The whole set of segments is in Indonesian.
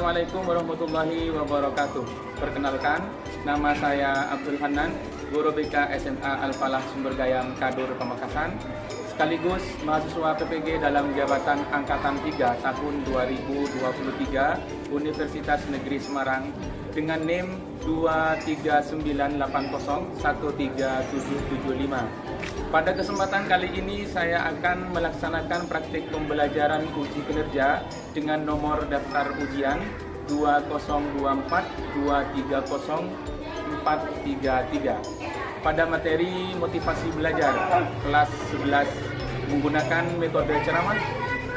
Assalamualaikum warahmatullahi wabarakatuh. Perkenalkan, nama saya Abdul Hanan, guru BK SMA Al-Falah Sumbergayam Kadur Pamekasan, sekaligus mahasiswa PPG dalam jabatan Angkatan 3 tahun 2023 Universitas Negeri Semarang dengan NIM 239801375. Pada kesempatan kali ini saya akan melaksanakan praktik pembelajaran uji kinerja dengan nomor daftar ujian 2024-230433 pada materi motivasi belajar kelas 11 menggunakan metode ceramah,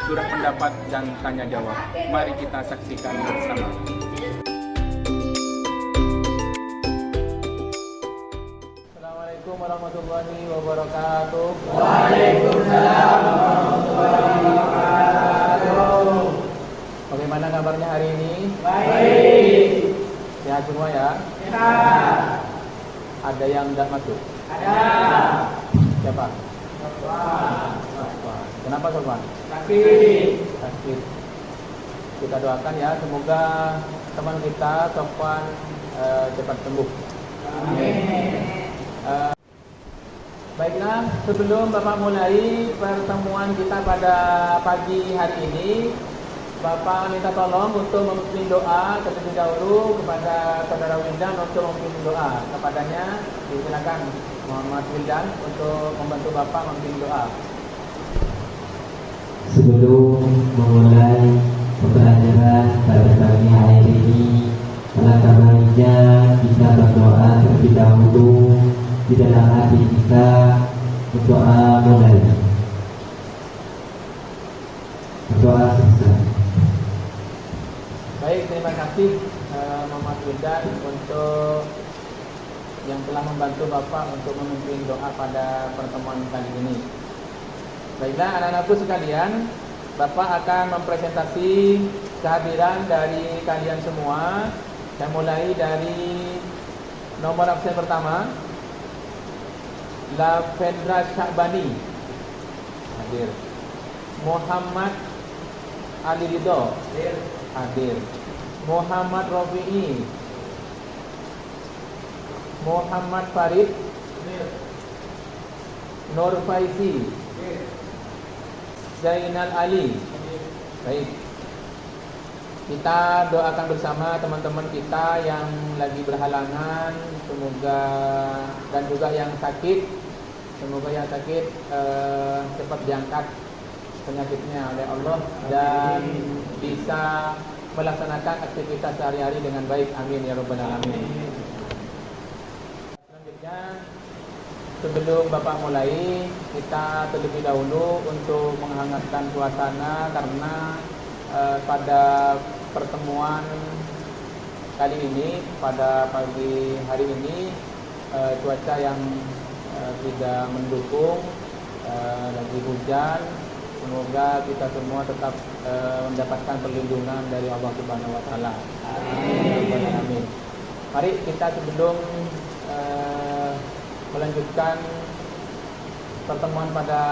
surat pendapat, dan tanya jawab. Mari kita saksikan bersama. Assalamualaikum warahmatullahi wabarakatuh. Waalaikumsalam warahmatullahi wabarakatuh. Bagaimana kabarnya hari ini? Baik. Sehat semua ya? Sehat. Ada yang tidak masuk? Ada. Siapa? Sofwan. Kenapa Sofwan? Sakit. Kita doakan ya, semoga teman kita Sofwan cepat sembuh. Amin. Baiklah, sebelum Bapak mulai pertemuan kita pada pagi hari ini, Bapak minta tolong untuk memimpin doa terlebih dahulu kepada Saudara Wildan untuk memimpin doa. Kepadanya, silakan Muhammad Wildan untuk membantu Bapak memimpin doa. Sebelum memulai pembelajaran pada pagi hari ini, alangkah baiknya kita berdoa terlebih dahulu di dalam hati kita. Berdoa mulai. Berdoa selesai. Baik, terima kasih Muhammad Wildan untuk yang telah membantu Bapak untuk memimpin doa pada pertemuan kali ini. Baiklah, anak-anakku sekalian, Bapak akan mempresentasi kehadiran dari kalian semua. Saya mulai dari nomor absen pertama, Lavendra Syakbani hadir. Muhammad Ali Ridho hadir. Muhammad Rofi'i, Muhammad Farid, Nur Faisi, Zainal Ali. Baik, kita doakan bersama teman-teman kita yang lagi berhalangan, semoga, dan juga yang sakit, semoga yang sakit cepat diangkat penyakitnya oleh Allah dan bisa melaksanakan aktivitas sehari-hari dengan baik. Amin ya rabbal alamin. Selanjutnya, sebelum Bapak mulai, kita terlebih dahulu untuk menghangatkan suasana karena pada pertemuan kali ini, pada pagi hari ini, cuaca yang tidak mendukung, lagi hujan. Semoga kita semua tetap mendapatkan perlindungan dari Allah Subhanahu wa taala. Amin. Mari kita sebelum melanjutkan pertemuan pada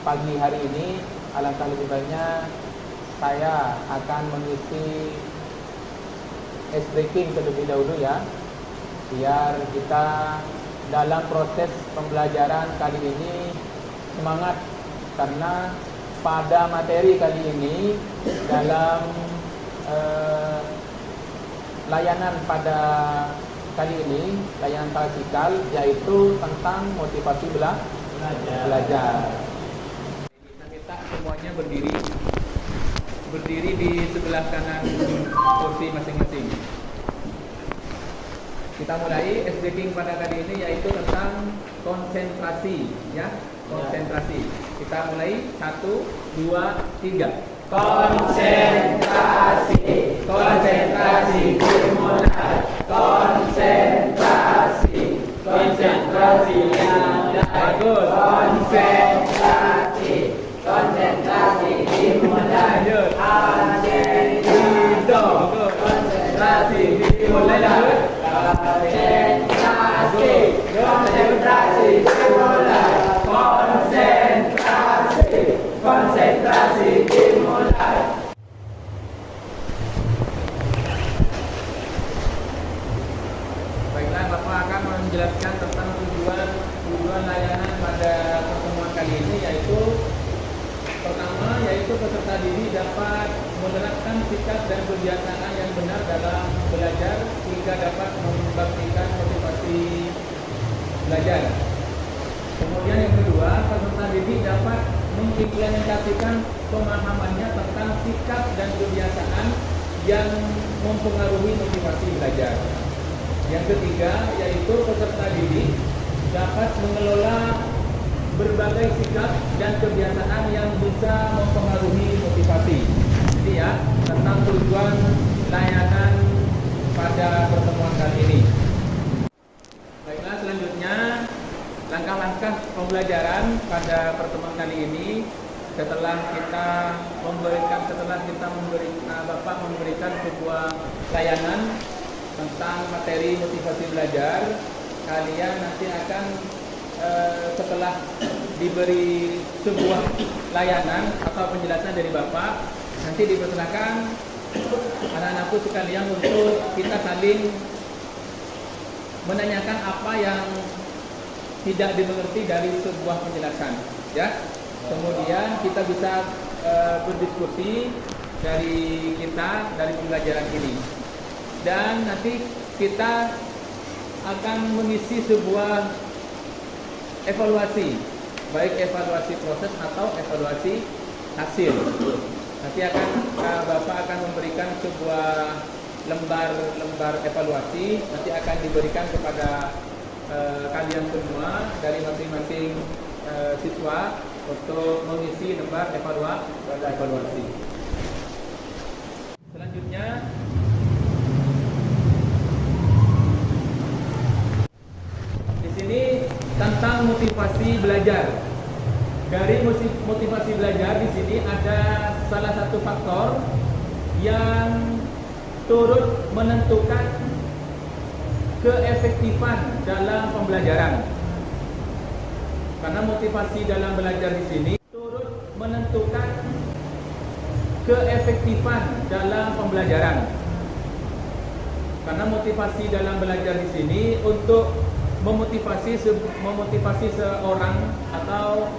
pagi hari ini, alangkah lebih baiknya saya akan mengisi ice breaking terlebih dahulu ya, biar kita dalam proses pembelajaran kali ini semangat, karena pada materi kali ini dalam layanan pada kali ini, layanan klasikal, yaitu tentang motivasi belajar. Kita minta semuanya berdiri di sebelah kanan kursi masing-masing. Kita mulai SDking pada kali ini yaitu tentang konsentrasi ya, konsentrasi. Kita mulai 1, 2, 3. Konsentrasi, konsentrasi dimulai. Konsentrasi, konsentrasi yang bagus. Konsentrasi, konsentrasi dimulai. Aceh hidup. Konsentrasi dimulai. Konsentrasi, konsentrasi dimulai. Konsentrasi, konsentrasi dimulai. menerapkan sikap dan kebiasaan yang benar dalam belajar sehingga dapat membangkitkan motivasi belajar. Kemudian yang kedua, peserta didik dapat mengimplementasikan pemahamannya tentang sikap dan kebiasaan yang mempengaruhi motivasi belajar. Yang ketiga, yaitu peserta didik dapat mengelola berbagai sikap dan kebiasaan yang bisa mempengaruhi motivasi. Jadi ya, tentang tujuan layanan pada pertemuan kali ini. Baiklah, selanjutnya langkah-langkah pembelajaran pada pertemuan kali ini setelah Bapak memberikan sebuah layanan tentang materi motivasi belajar, kalian nanti akan setelah diberi sebuah layanan atau penjelasan dari Bapak, nanti dipersilakan anak-anakku sekalian untuk kita saling menanyakan apa yang tidak dimengerti dari sebuah penjelasan, ya. Kemudian kita bisa berdiskusi dari pembelajaran ini, dan nanti kita akan mengisi sebuah evaluasi, baik evaluasi proses atau evaluasi hasil. Nanti Bapak akan memberikan sebuah lembar evaluasi, nanti akan diberikan kepada kalian semua dari masing-masing siswa untuk mengisi lembar evaluasi. Selanjutnya, di sini tentang motivasi belajar. Dari motivasi belajar di sini ada salah satu faktor yang turut menentukan keefektifan dalam pembelajaran. Karena motivasi dalam belajar di sini turut menentukan keefektifan dalam pembelajaran. Karena motivasi dalam belajar di sini untuk memotivasi seorang atau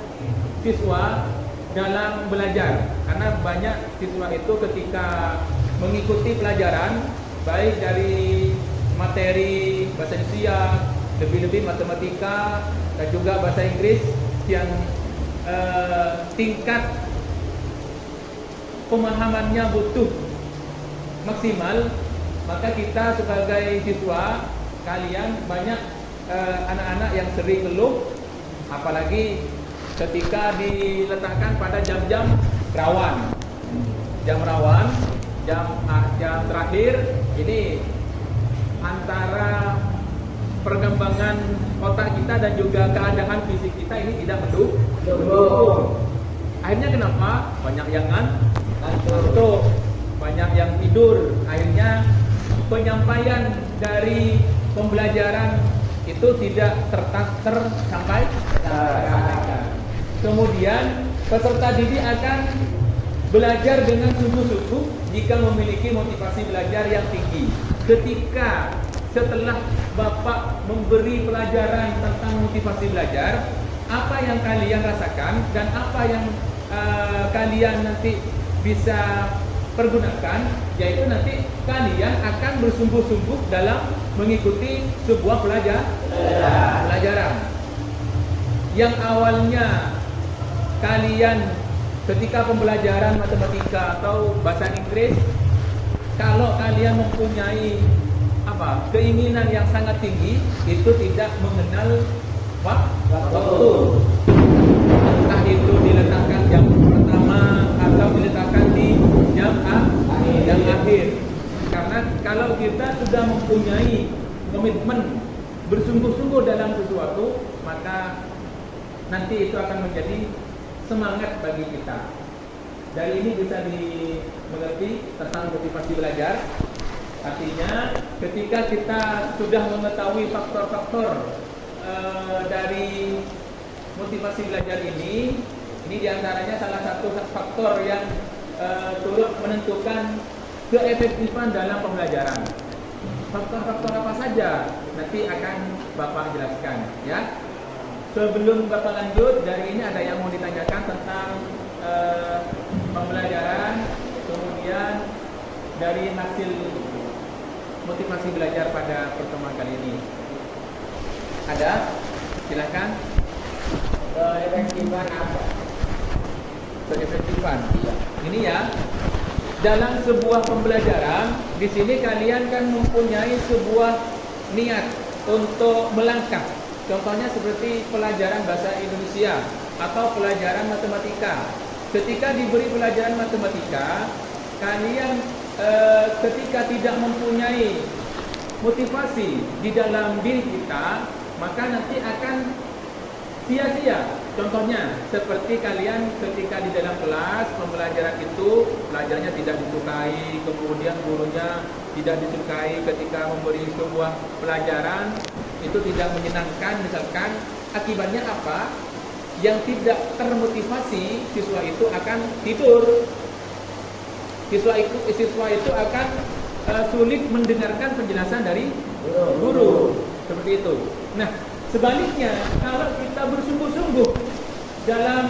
siswa dalam belajar. Karena banyak siswa itu ketika mengikuti pelajaran, baik dari materi bahasa Indonesia, lebih-lebih matematika dan juga bahasa Inggris yang tingkat pemahamannya butuh maksimal, maka kita sebagai siswa, kalian banyak anak-anak yang sering ngeluh, apalagi ketika diletakkan pada jam-jam rawan, jam terakhir ini antara perkembangan otak kita dan juga keadaan fisik kita ini tidak mendukung. Akhirnya kenapa? Banyak yang ngantuk, banyak yang tidur. Akhirnya penyampaian dari pembelajaran itu tidak tersampaikan. Kemudian peserta didik akan belajar dengan sungguh-sungguh jika memiliki motivasi belajar yang tinggi. Ketika setelah Bapak memberi pelajaran tentang motivasi belajar, apa yang kalian rasakan dan apa yang kalian nanti bisa pergunakan, yaitu nanti kalian akan bersungguh-sungguh dalam mengikuti sebuah pelajaran. Yang awalnya kalian ketika pembelajaran matematika atau bahasa Inggris, kalau kalian mempunyai keinginan yang sangat tinggi, itu tidak mengenal waktu. Entah itu diletakkan jam pertama atau diletakkan di jam akhir. Karena kalau kita sudah mempunyai komitmen bersungguh-sungguh dalam sesuatu, maka nanti itu akan menjadi semangat bagi kita. Dari ini bisa dimengerti tentang motivasi belajar. Artinya ketika kita sudah mengetahui faktor-faktor dari motivasi belajar ini diantaranya salah satu faktor yang turut menentukan keefektifan dalam pembelajaran. Faktor-faktor apa saja nanti akan Bapak jelaskan, ya. Sebelum Bapak lanjut, dari ini ada yang mau ditanyakan tentang pembelajaran, kemudian kemudian dari hasil motivasi belajar pada pertemuan kali ini. Ada? Silakan. Keefektifan apa? Keefektifan. Ini ya. Dalam sebuah pembelajaran, di sini kalian kan mempunyai sebuah niat untuk melangkah. Contohnya seperti pelajaran bahasa Indonesia atau pelajaran matematika. Ketika diberi pelajaran matematika, kalian ketika tidak mempunyai motivasi di dalam diri kita, maka nanti akan sia-sia. Contohnya seperti kalian ketika di dalam kelas pembelajaran itu pelajarannya tidak disukai, kemudian gurunya tidak disukai ketika memberi sebuah pelajaran itu tidak menyenangkan, misalkan akibatnya apa? Yang tidak termotivasi, siswa itu akan tidur. Siswa itu akan sulit mendengarkan penjelasan dari guru. Seperti itu. Nah, sebaliknya, kalau kita bersungguh-sungguh dalam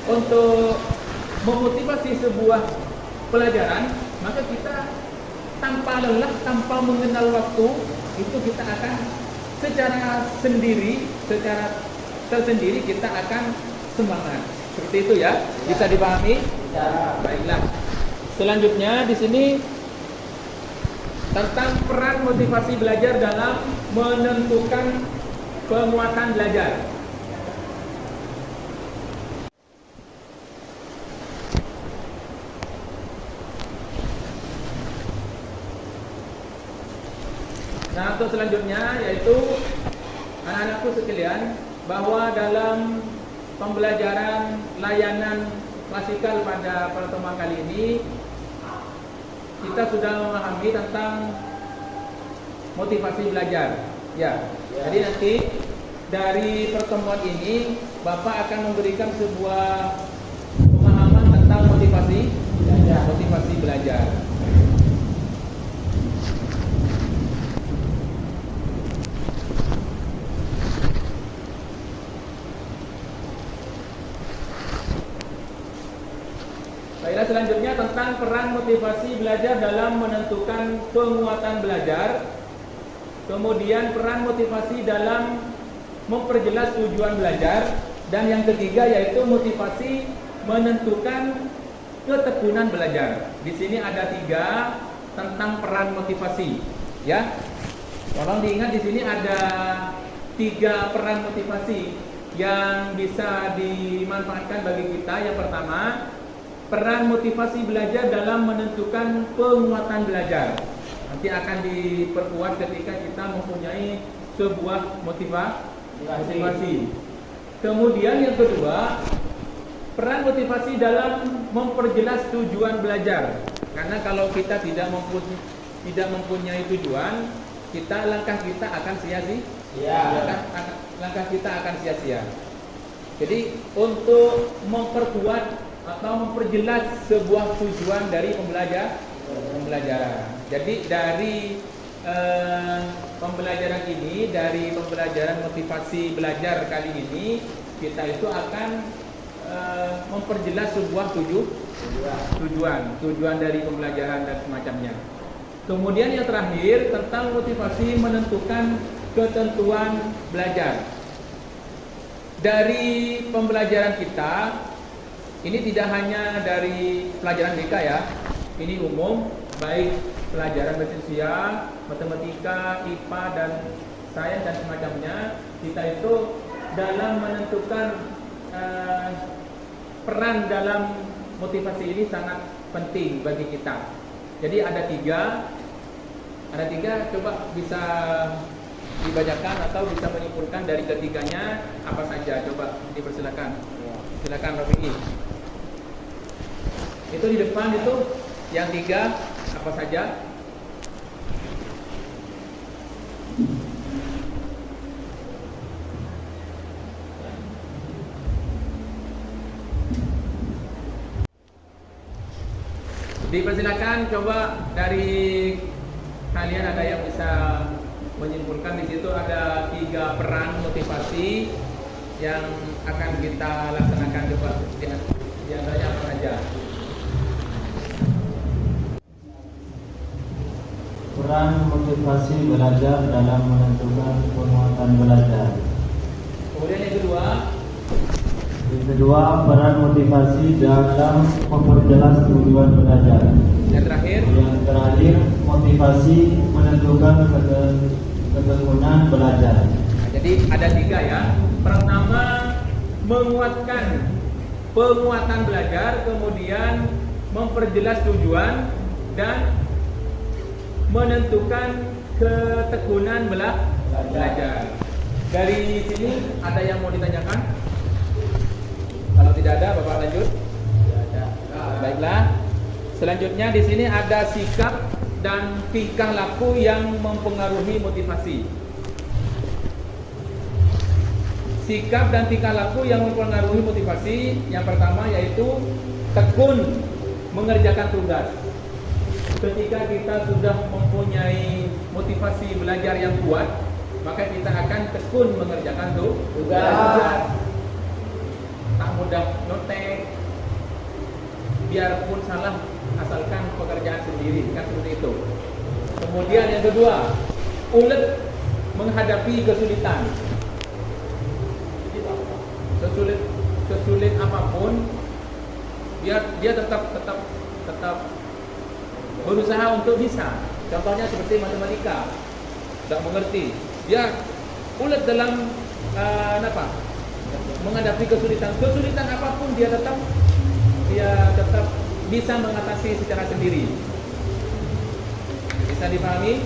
untuk memotivasi sebuah pelajaran, maka kita tanpa lelah, tanpa mengenal waktu, itu kita akan secara tersendiri kita akan semangat. Seperti itu ya, bisa dipahami? Ya. Baiklah. Selanjutnya di sini tentang peran motivasi belajar dalam menentukan penguatan belajar. Nah, untuk selanjutnya yaitu anak-anakku sekalian, bahwa dalam pembelajaran layanan klasikal pada pertemuan kali ini kita sudah memahami tentang motivasi belajar. Ya. Jadi nanti dari pertemuan ini Bapak akan memberikan sebuah pemahaman tentang motivasi belajar. Baiklah, selanjutnya tentang peran motivasi belajar dalam menentukan penguatan belajar. Kemudian peran motivasi dalam memperjelas tujuan belajar. Dan yang ketiga yaitu motivasi menentukan ketekunan belajar. Di sini ada 3 tentang peran motivasi. Ya, tolong diingat di sini ada 3 peran motivasi yang bisa dimanfaatkan bagi kita. Yang pertama, peran motivasi belajar dalam menentukan penguatan belajar. Nanti akan diperkuat ketika kita mempunyai sebuah motivasi. Kemudian yang kedua, peran motivasi dalam memperjelas tujuan belajar. Karena kalau kita tidak mempunyai tujuan, langkah kita akan sia-sia. Langkah kita akan sia-sia. Jadi untuk memperkuat atau memperjelas sebuah tujuan dari pembelajaran. Jadi dari pembelajaran ini, dari pembelajaran motivasi belajar kali ini, kita itu akan memperjelas sebuah tujuan dari pembelajaran dan semacamnya. Kemudian yang terakhir tentang motivasi menentukan ketentuan belajar. Dari pembelajaran kita ini tidak hanya dari pelajaran BK ya, ini umum, baik pelajaran bahasa Indonesia, matematika, IPA, dan sains dan semacamnya. Kita itu dalam menentukan peran dalam motivasi ini sangat penting bagi kita. Jadi ada tiga, coba bisa dibacakan atau bisa menyimpulkan dari ketiganya apa saja. Coba dipersilakan. Silakan Rafiki. Itu di depan itu yang 3 apa saja? Dipersilakan, coba dari kalian ada yang bisa menyimpulkan. Di situ ada 3 peran motivasi yang akan kita laksanakan. Coba di antaranya apa saja? peran motivasi belajar dalam menentukan penguatan belajar. Kemudian yang kedua, peran motivasi dalam memperjelas tujuan belajar. yang terakhir, motivasi menentukan ketekunan belajar. nah, jadi ada 3 ya. Pertama, menguatkan penguatan belajar, kemudian memperjelas tujuan dan menentukan ketekunan belajar. Dari sini ada yang mau ditanyakan? Kalau tidak ada, Bapak lanjut. Tidak ada. Baiklah. Selanjutnya di sini ada sikap dan tingkah laku yang mempengaruhi motivasi. Sikap dan tingkah laku yang mempengaruhi motivasi, yang pertama yaitu tekun mengerjakan tugas. Ketika kita sudah mempunyai motivasi belajar yang kuat, maka kita akan tekun mengerjakan tugas. Tak mudah notek, biarpun salah, asalkan pekerjaan sendiri, kan seperti itu. Kemudian yang kedua, ulet menghadapi kesulitan. Sesulit apapun, dia tetap berusaha untuk bisa. Contohnya seperti matematika, tidak mengerti, dia ulet dalam menghadapi kesulitan apapun, dia tetap bisa mengatasi secara sendiri. Bisa dipahami?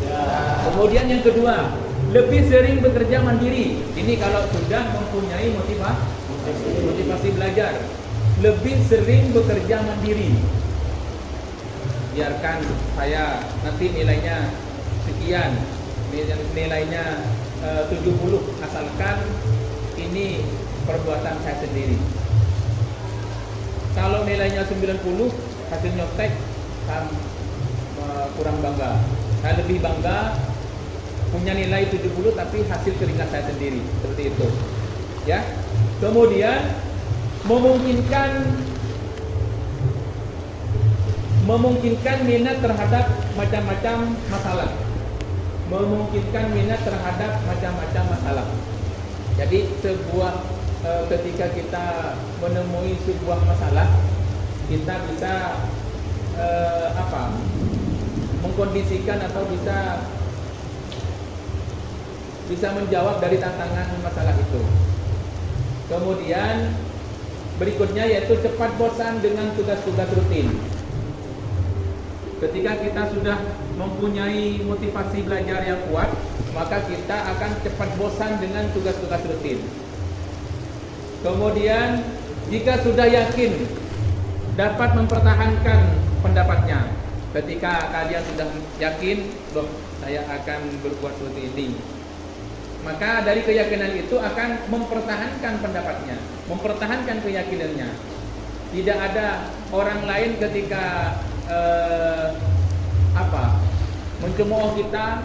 Ya. Kemudian yang kedua, lebih sering bekerja mandiri. Ini kalau sudah mempunyai motivasi belajar, lebih sering bekerja mandiri. Biarkan saya nanti nilainya sekian, nilainya 70, asalkan ini perbuatan saya sendiri. Kalau nilainya 90, hasil nyontek, saya kurang bangga. Saya lebih bangga punya nilai 70 tapi hasil keringat saya sendiri. Seperti itu. Ya. Kemudian memungkinkan minat terhadap macam-macam masalah. Jadi ketika kita menemui sebuah masalah, kita bisa mengkondisikan atau bisa menjawab dari tantangan masalah itu. Kemudian berikutnya yaitu cepat bosan dengan tugas-tugas rutin. Ketika kita sudah mempunyai motivasi belajar yang kuat, maka kita akan cepat bosan dengan tugas-tugas rutin. Kemudian jika sudah yakin dapat mempertahankan pendapatnya, ketika kalian sudah yakin, loh saya akan berbuat seperti ini, maka dari keyakinan itu akan mempertahankan pendapatnya, mempertahankan keyakinannya. Tidak ada orang lain ketika mencemooh kita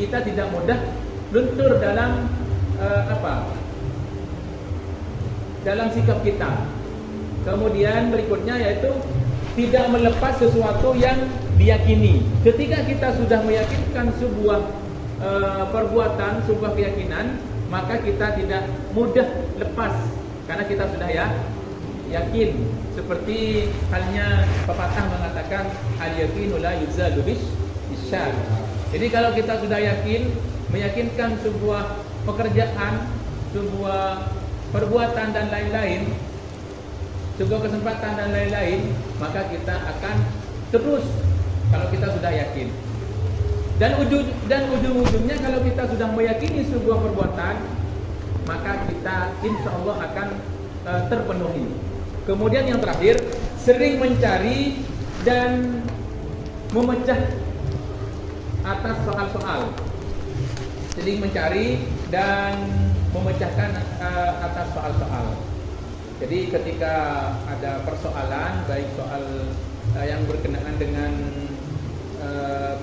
tidak mudah luntur dalam dalam sikap kita. Kemudian berikutnya yaitu tidak melepas sesuatu yang diyakini. Ketika kita sudah meyakinkan sebuah perbuatan, sebuah keyakinan, maka kita tidak mudah lepas karena kita sudah yakin. Seperti halnya pepatah mengatakan al-yaqinu la yuzalu bisyakk. Jadi kalau kita sudah meyakinkan sebuah pekerjaan, sebuah perbuatan dan lain-lain, sebuah kesempatan dan lain-lain, maka kita akan terus kalau kita sudah yakin. Dan ujung-ujungnya kalau kita sudah meyakini sebuah perbuatan, maka kita insya Allah akan terpenuhi. Kemudian yang terakhir, sering mencari dan memecah atas soal-soal. Sering mencari dan memecahkan atas soal-soal. Jadi ketika ada persoalan, baik soal yang berkenaan dengan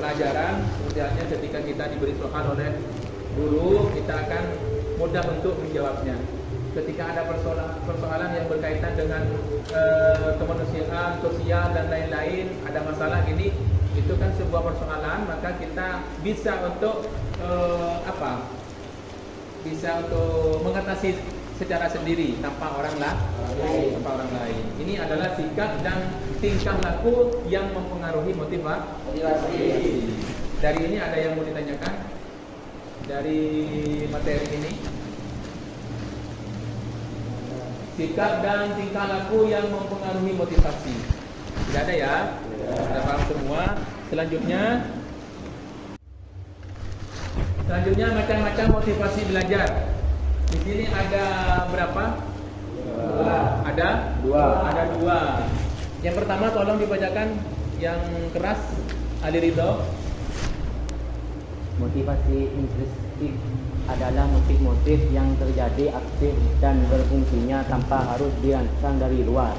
pelajaran, seperti halnya ketika kita diberi soal oleh guru, kita akan mudah untuk menjawabnya. Ketika ada persoalan yang berkaitan dengan kemanusiaan, sosial dan lain-lain, ada masalah gini, itu kan sebuah persoalan, maka kita bisa untuk bisa untuk mengatasi secara sendiri tanpa orang lain. Ini adalah sikap dan tingkah laku yang mempengaruhi motivasi. Dari ini ada yang mau ditanyakan dari materi ini? Sikap dan tingkah laku yang mempengaruhi motivasi. Tidak ada ya? Sudah paham semua. Selanjutnya macam-macam motivasi belajar. Di sini ada berapa? Ada dua. Yang pertama tolong dibacakan yang keras, Ali Ridho. Motivasi intrinsik adalah motif-motif yang terjadi aktif dan berfungsinya tanpa harus dirangsang dari luar.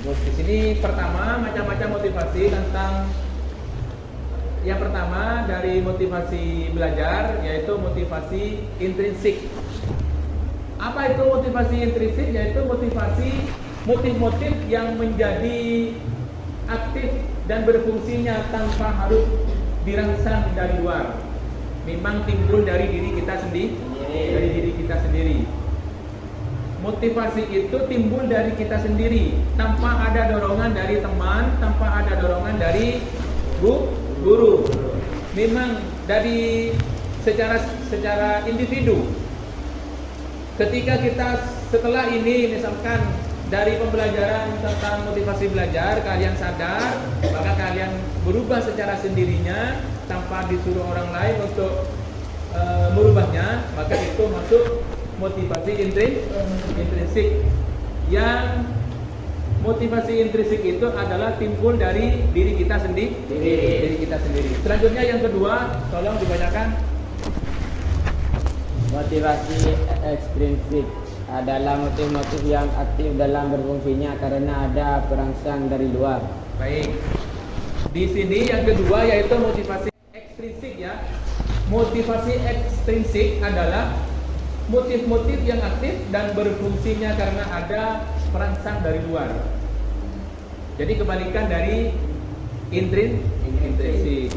Terus di sini pertama macam-macam motivasi tentang yang pertama dari motivasi belajar yaitu motivasi intrinsik. Apa itu motivasi intrinsik? Yaitu motif-motif yang menjadi aktif dan berfungsinya tanpa harus dirangsang dari luar. Memang timbul dari diri kita sendiri. Motivasi itu timbul dari kita sendiri tanpa ada dorongan dari teman, tanpa ada dorongan dari guru. Memang dari secara individu. Ketika kita setelah ini misalkan dari pembelajaran tentang motivasi belajar kalian sadar, maka kalian berubah secara sendirinya tanpa disuruh orang lain untuk merubahnya, maka itu masuk motivasi intrinsik. Yang motivasi intrinsik itu adalah timbul dari diri kita sendiri. Selanjutnya yang kedua, tolong dibacakan. Motivasi ekstrinsik adalah motif-motif yang aktif dalam berfungsinya karena ada perangsang dari luar. Baik. Di sini yang kedua yaitu motivasi ekstrinsik ya. Motivasi ekstrinsik adalah motif-motif yang aktif dan berfungsinya karena ada perangsang dari luar. Jadi kebalikan dari intrinsik.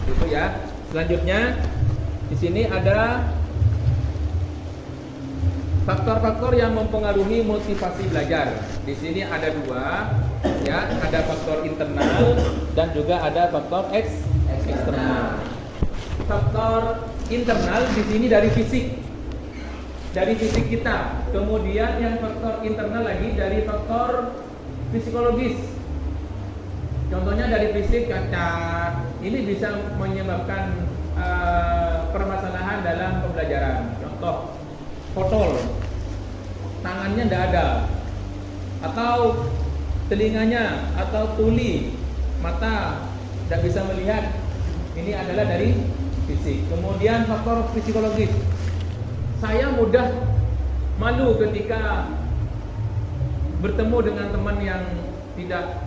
Itu ya. Selanjutnya di sini ada faktor-faktor yang mempengaruhi motivasi belajar. Di sini ada dua, ya, ada faktor internal dan juga ada faktor eksternal. Faktor internal di sini dari fisik kita. Kemudian yang faktor internal lagi dari faktor psikologis. Contohnya dari fisik, cacat. Ini bisa menyebabkan permasalahan dalam pembelajaran. Contoh, potol, tangannya tidak ada, atau telinganya, atau tuli, mata tidak bisa melihat. Ini adalah dari fisik. Kemudian faktor psikologis. Saya mudah malu ketika bertemu dengan teman yang tidak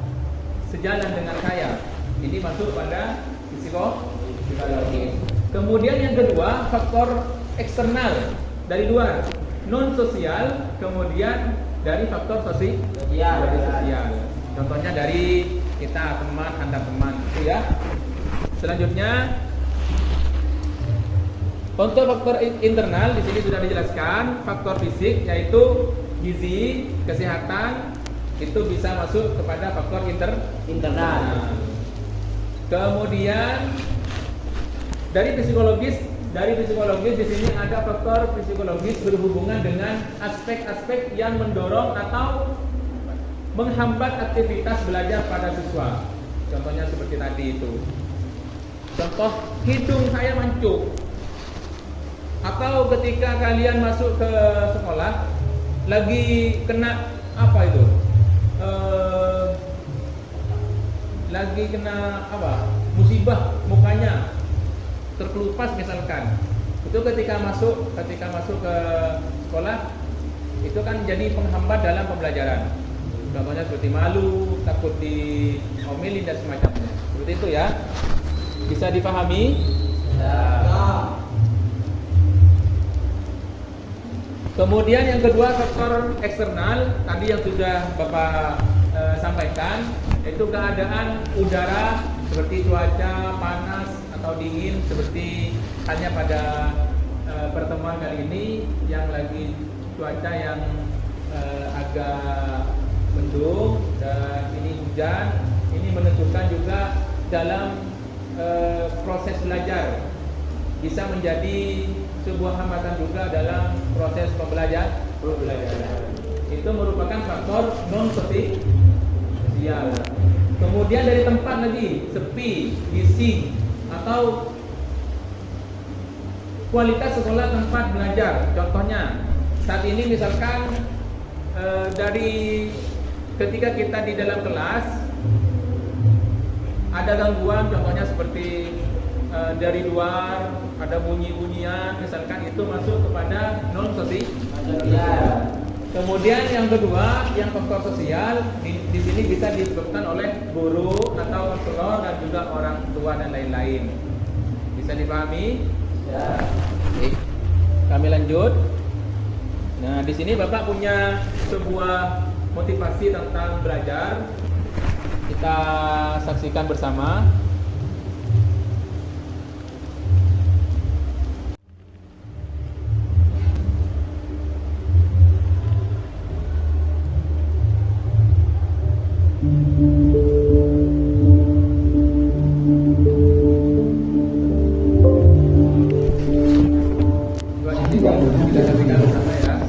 sejalan dengan saya. Ini masuk pada psikologis. Kemudian yang kedua, faktor eksternal dari luar, non sosial, kemudian dari faktor sosial. Contohnya dari kita teman antar teman, itu ya. Selanjutnya untuk faktor internal di sini sudah dijelaskan, faktor fisik yaitu gizi, kesehatan, itu bisa masuk kepada faktor internal. Kemudian dari psikologis di sini ada faktor psikologis berhubungan dengan aspek-aspek yang mendorong atau menghambat aktivitas belajar pada siswa. Contohnya seperti tadi itu. Contoh, hidung saya mancung. Atau ketika kalian masuk ke sekolah lagi kena apa itu? Lagi kena apa? Musibah mukanya terkelupas misalkan. Itu ketika masuk ke sekolah itu kan jadi penghambat dalam pembelajaran. Contohnya seperti malu, takut diomelin dan semacamnya. Seperti itu ya. Bisa dipahami? Ya. Kemudian yang kedua faktor eksternal tadi yang sudah Bapak sampaikan, itu keadaan udara seperti cuaca panas atau dingin, seperti halnya pada pertemuan kali ini yang lagi cuaca yang agak mendung dan ini hujan, ini menentukan juga dalam proses belajar bisa menjadi sebuah hambatan juga dalam proses pembelajaran. Itu merupakan faktor non sosial. Kemudian dari tempat lagi, sepi, bising, atau kualitas sekolah tempat belajar. Contohnya, saat ini misalkan dari ketika kita di dalam kelas ada gangguan, contohnya seperti dari luar ada bunyi-bunyian, misalkan itu masuk kepada non sosial. Kemudian yang kedua, yang faktor sosial di sini bisa disebabkan oleh guru atau konselor dan juga orang tua dan lain-lain. Bisa dipahami? Ya. Oke. Kami lanjut. Nah, di sini Bapak punya sebuah motivasi tentang belajar. Kita saksikan bersama.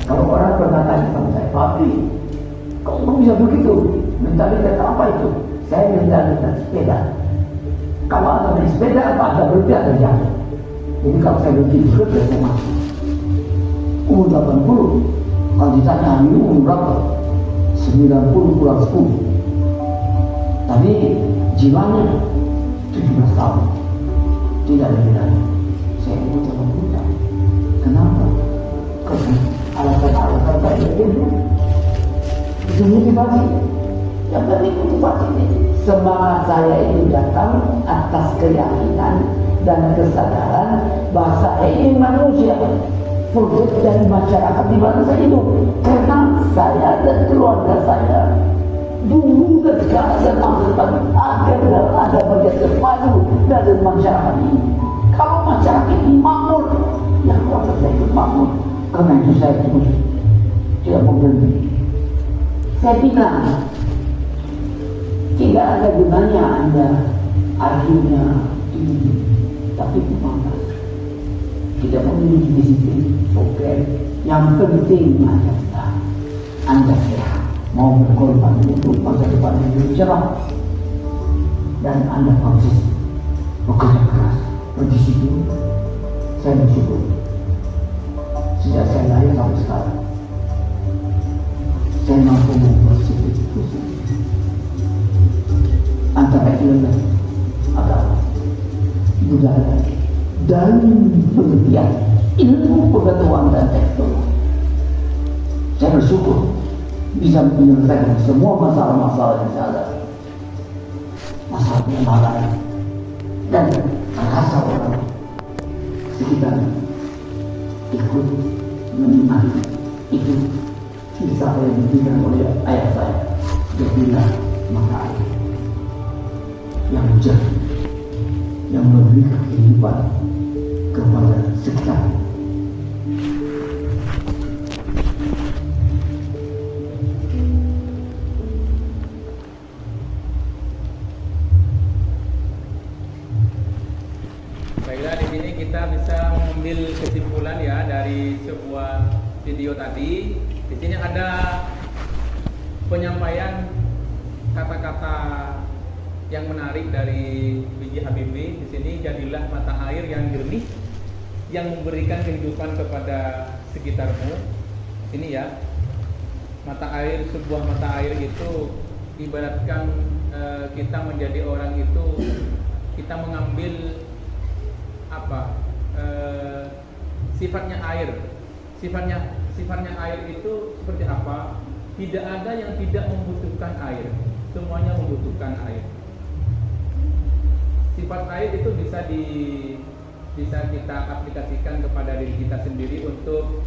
Kalau orang berkata sama saya, "Papi, kok bisa begitu? Mentalitas apa itu?" Saya mentalitas sepeda. Kalau ada naik sepeda, apa ada berarti ada jatuh. Jadi kalau saya begitu, saya masuk. Umur 80, kalau ditanya ini umur berapa? 90 kurang 10. Tapi jiwanya 17 tahun. Tidak lebih dari. Saya umur 80 tahun. Kenapa? Karena alasan-alasan saya itu motivasi. Yang penting motivasi ini. Semangat saya itu datang atas keyakinan dan kesadaran bahwa saya ini manusia, produk dari masyarakat di mana saya hidup. Karena saya dan keluarga saya dulu ketika ada masa depan agar ada bagian terpadu dari masyarakat ini. Kalau masyarakat ini makmur, ya keluarga saya ikut makmur. Karena itu saya terus tidak mau berhenti. Saya bilang, tidak ada gunanya Anda akhirnya ini, tapi kemana? Tidak memiliki disiplin, oke. Yang penting Anda sehat, mau berkorban untuk masa depan yang lebih cerah, dan Anda konsisten, bekerja keras, berdisiplin. Saya bersyukur sejak saya lahir sampai sekarang, saya mampu mempersiapkan antara ilmu, agama, budaya, dan pengertian ilmu pengetahuan dan teknologi. Saya bersyukur bisa menyelesaikan semua masalah-masalah yang saya hadapi, masalah pengenalan dan rasa orang sekitar ikut menikmati itu. Kisah yang diberikan oleh ayah saya, jadilah mata air yang jernih, yang memberikan kehidupan kepada sekitar. Baiklah, di sini kita bisa mengambil kesimpulan ya dari sebuah video tadi. Di sini ada penyampaian kata-kata yang menarik dari B.J. Habibie. Di sini, jadilah mata air yang jernih yang memberikan kehidupan kepada sekitarmu. Ini ya, mata air, sebuah mata air itu ibaratkan kita menjadi orang itu, kita mengambil apa? Sifatnya air. Sifatnya air itu seperti apa? Tidak ada yang tidak membutuhkan air. Semuanya membutuhkan air. Sifat air itu bisa kita aplikasikan kepada diri kita sendiri untuk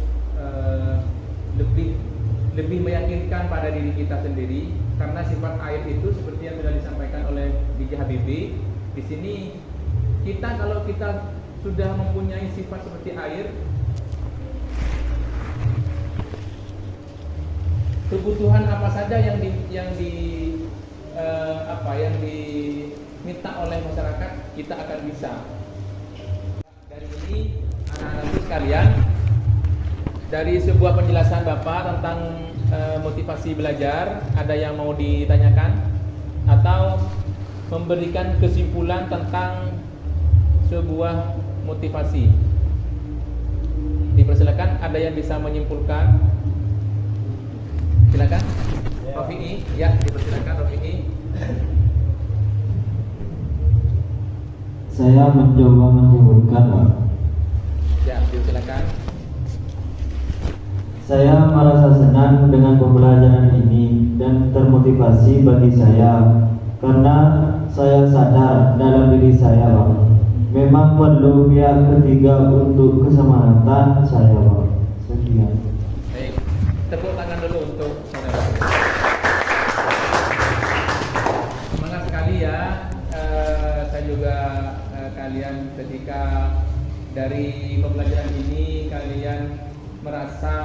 lebih meyakinkan pada diri kita sendiri, karena sifat air itu seperti yang sudah disampaikan oleh B.J. Habibie, Di sini kalau kita sudah mempunyai sifat seperti air, kebutuhan apa saja yang diminta oleh masyarakat kita akan bisa. Dari ini anak-anak sekalian, dari sebuah penjelasan Bapak tentang motivasi belajar, ada yang mau ditanyakan atau memberikan kesimpulan tentang sebuah motivasi? Dipersilakan, ada yang bisa menyimpulkan? Silakan. Rofi'i, ya, dipersilakan Rofi'i. Saya mencoba menyimpulkan, Pak. Ya, silakan. Saya merasa senang dengan pembelajaran ini dan termotivasi bagi saya karena saya sadar dalam diri saya, Pak, memang perlu pihak ketiga untuk keselamatan saya, Pak. Sekian. Baik, tepuk tangan dulu untuk saudara. Semangat sekali ya. Saya juga kalian ketika dari pembelajaran ini kalian merasa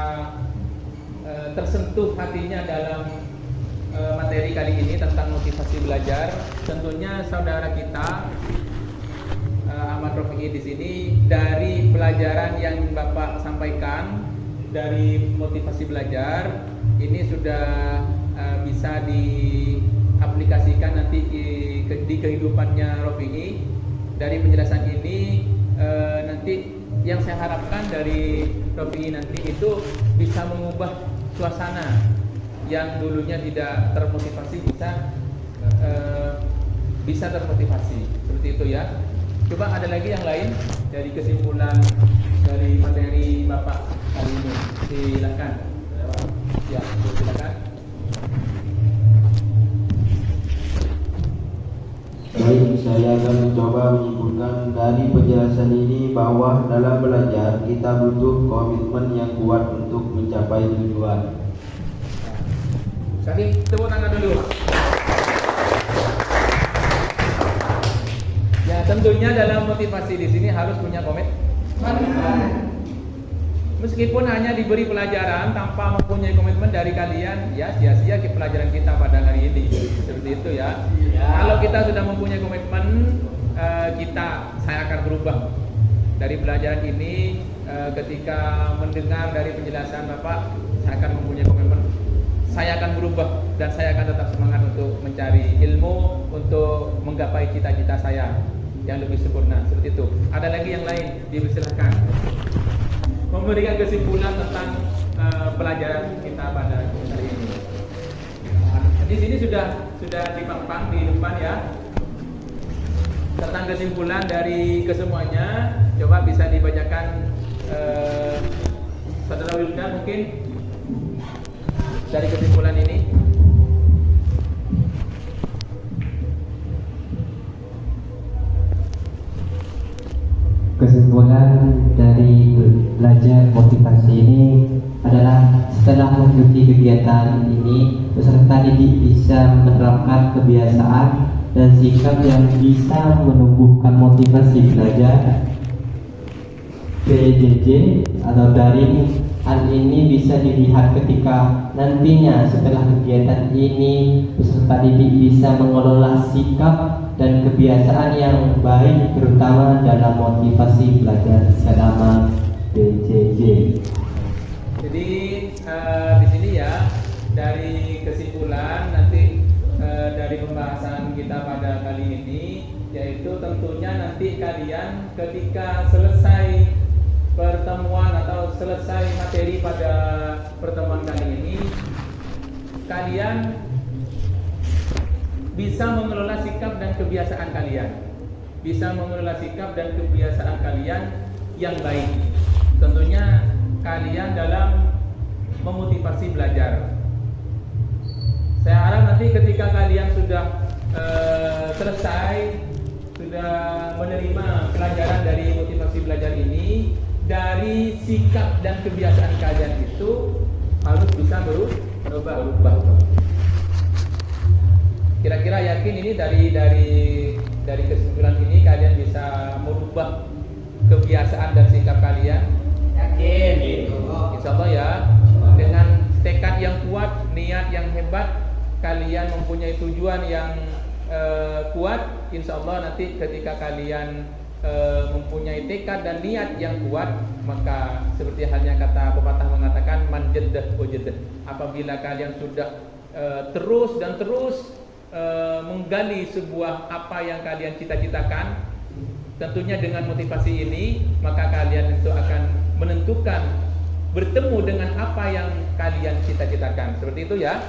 tersentuh hatinya dalam materi kali ini tentang motivasi belajar. Tentunya saudara kita Ahmad Rofi'i di sini dari pelajaran yang Bapak sampaikan dari motivasi belajar ini sudah bisa diaplikasikan nanti di kehidupannya Rofi'i. Dari penjelasan ini nanti yang saya harapkan dari Rofi'i nanti itu bisa mengubah suasana yang dulunya tidak termotivasi bisa termotivasi seperti itu ya. Coba ada lagi yang lain dari kesimpulan dari materi Bapak kali ini, silakan. Ya, silakan. Baik, saya akan mencoba menyimpulkan dari penjelasan ini bahwa dalam belajar kita butuh komitmen yang kuat untuk mencapai tujuan. Sekali tepuk tangan dulu. Ya, tentunya dalam motivasi di sini harus punya komitmen. Meskipun hanya diberi pelajaran tanpa mempunyai komitmen dari kalian, ya sia-sia pelajaran kita pada hari ini. Seperti itu ya. Kalau kita sudah mempunyai komitmen, saya akan berubah. Dari pelajaran ini, ketika mendengar dari penjelasan Bapak, saya akan mempunyai komitmen. Saya akan berubah dan saya akan tetap semangat untuk mencari ilmu untuk menggapai cita-cita saya yang lebih sempurna. Seperti itu. Ada lagi yang lain? Dipersilakan. Memberikan kesimpulan tentang pelajaran kita pada hari ini. Di sini sudah dipampang di depan ya tentang kesimpulan dari kesemuanya. Coba bisa dibacakan Saudara Wildan mungkin dari kesimpulan ini. Kesimpulan dari belajar motivasi ini adalah setelah mengikuti kegiatan ini, peserta didik bisa menerapkan kebiasaan dan sikap yang bisa menumbuhkan motivasi belajar. PJJ atau daring. Hal ini bisa dilihat ketika nantinya setelah kegiatan ini peserta didik bisa mengelola sikap dan kebiasaan yang baik terutama dalam motivasi belajar selama PJJ. Jadi di sini ya dari kesimpulan nanti dari pembahasan kita pada kali ini, yaitu tentunya nanti kalian ketika selesai pertemuan atau selesai materi pada pertemuan kali ini, kalian bisa mengelola sikap dan kebiasaan kalian, bisa mengelola sikap dan kebiasaan kalian yang baik. Tentunya kalian dalam memotivasi belajar. Saya harap nanti ketika kalian sudah selesai, sudah menerima pelajaran dari motivasi belajar ini, dari sikap dan kebiasaan kalian itu harus bisa berubah. Kira-kira yakin ini dari dari kesimpulan ini kalian bisa merubah kebiasaan dan sikap kalian? Yakin. Insya Allah ya. Dengan tekad yang kuat, niat yang hebat, kalian mempunyai tujuan yang kuat. Insya Allah nanti ketika kalian mempunyai tekad dan niat yang kuat, maka seperti halnya kata pepatah mengatakan man jaddah wajaddah. Apabila kalian sudah terus dan terus menggali sebuah apa yang kalian cita-citakan, tentunya dengan motivasi ini, maka kalian itu akan menentukan bertemu dengan apa yang kalian cita-citakan. Seperti itu ya.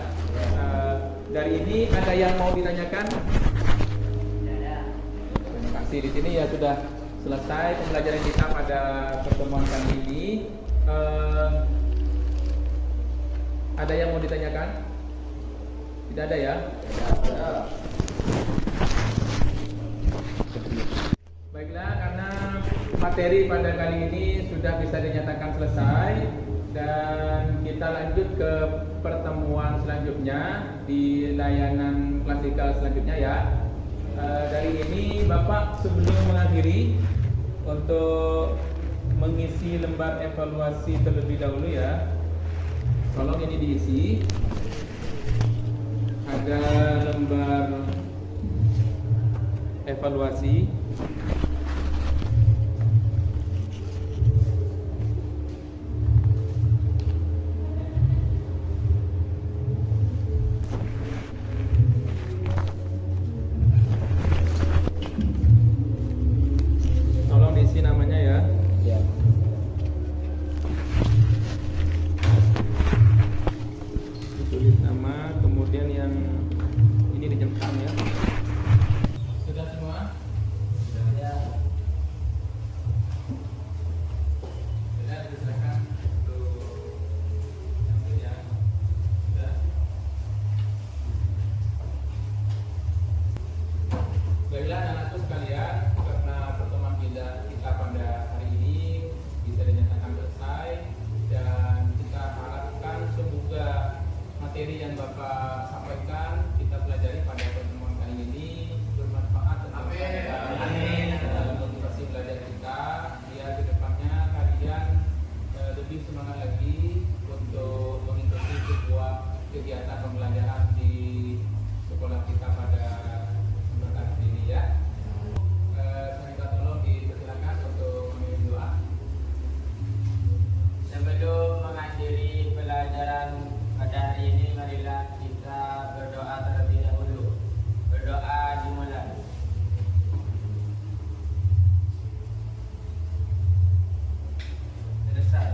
Dari ini ada yang mau ditanyakan? Terima kasih. Di sini ya sudah selesai pembelajaran kita pada pertemuan kali ini. Ada yang mau ditanyakan? Tidak ada ya? Baiklah, karena materi pada kali ini sudah bisa dinyatakan selesai, dan kita lanjut ke pertemuan selanjutnya di layanan klasikal selanjutnya ya. Dari ini Bapak sebelum mengakhiri untuk mengisi lembar evaluasi terlebih dahulu ya. Tolong ini diisi. Ada lembar evaluasi. Tolong diisi namanya ya. Ya. Ditulis nama, kemudian yang ini dijemput ya. Sudah semua? Ya. Sudah diserahkan untuk hasilnya. Sudah. Baiklah anak-anakku sekalian, karena pertemuan kita pada hari ini bisa dinyatakan selesai, dan kita harapkan semoga materi yang Bapak sampaikan kita pelajari pada pertemuan kali ini bermanfaat untuk dalam motivasi belajar kita. Biar kedepannya kalian lebih semangat lagi untuk mengikuti sebuah kegiatan pembelajaran di sekolah kita pada kesempatan ini ya. Saya minta tolong dipersilakan untuk mengirim doa. Sebelum mengakhiri pelajaran pada hari ini, marilah kita berdoa terlebih dahulu. Berdoa dimulai. Selesai.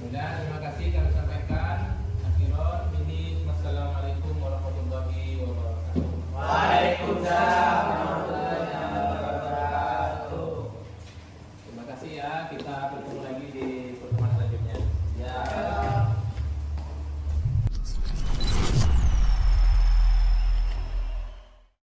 Sudah, terima kasih kami sampaikan. Akhiron, ini wassalamualaikum warahmatullahi wabarakatuh. Waalaikumsalam warahmatullahi wabarakatuh. Terima kasih ya, kita bertemu lagi di pertemuan selanjutnya. Ya.